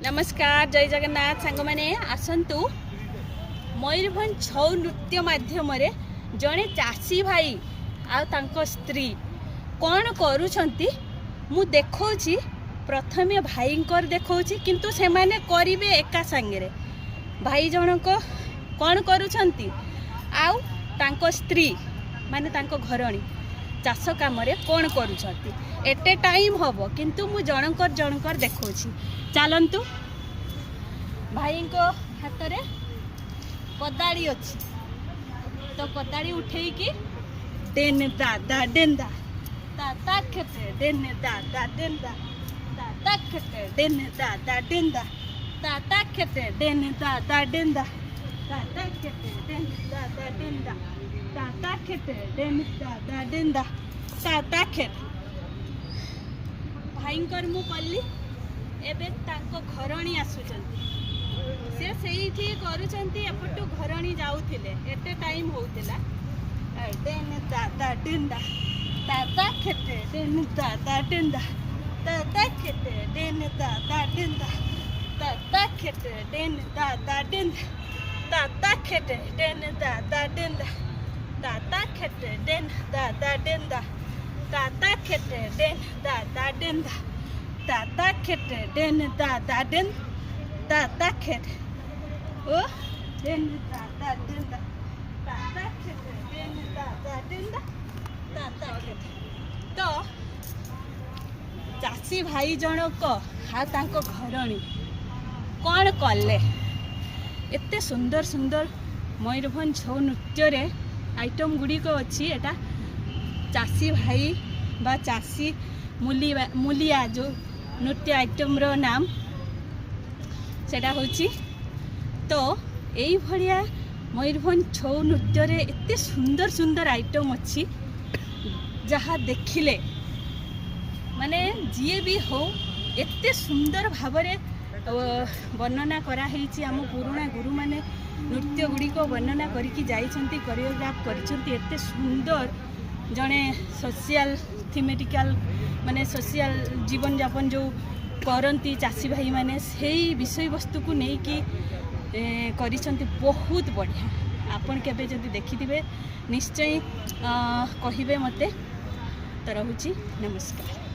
नमस्कार जय जगन्नाथ सांग मैंने आसतु मयूरभंज छौ नृत्य माध्यम जड़े चाषी भाई आ स्त्री कौन करुछंती मु देखौछि। प्रथमे भाई देखौछि किंतु से माने करिवे एका संगे भाई जनक कौन करुछंती आउ तांको स्त्री माने तांको घरणी चाष काम कौन करुछंती एटे टाइम हम किंतु मु जनकर देखौछि। चलतु भाई को हाथ में कदाड़ी अच्छी तो कदाड़ी उठे कि डेन दादा डेंदा दादा खेते डेन दादा डेंदा दादा खेते डेन दादा डेंदा दादा खेते डेन दादा डेंदा दादा खेते डेन दादा डेंदा दादा खेते डेन दादा डेंदा दादा खेत भाई मु कली एबे तांको घरणी आसुचंती से सेठी करूचंती एपटू घरणी जाउथिले एटे टाइम होउतिला डेन दादा डेंदा दादा खेते डेन दादा डेंदा दादा खेते डेन दादा डेंदा दादा खेते डेन दादा डेंदा दादा खेते डेन दादा डेंदा दादा खेते डेन दादा डेंदा दादा खेते डेन दादा डेंदा दादा खेते डेन दादा डेन दादा खेते ओ डेन दादा डेंदा दादा खेते डेन दादा डेंदा दादा खेते तो चाषी भाई जनक हा तांको घरणी कौन कले एते सुंदर सुंदर मयूरभंज छौ नृत्य रे आइटम गुड़िक अच्छी एटा चाषी भाई बा चाषी मूलिया जो नृत्य आइटम रो नाम सेटा होची। तो यही भलिया मयूरभंज छौ नृत्य रे एते सुंदर सुंदर आइटम अच्छी जहाँ देखिले माने जीए भी हो एते सुंदर भावरे वर्णना करा हेची। आम पुराणा गुरु माने नृत्य गुड़िक वर्णना करके जाइछंती कोरियोग्राफ करिछंती एते सुंदर जड़े सोशियल थीमेटिकल माने सोशियल जीवन यापन जो करती चाषी भाई माने से विषय वस्तु को नहीं कि करिछंती बहुत बढ़िया। आपन केबे जदि देखिथिबे निश्चय कहिबे मते। तो रहुची नमस्कार।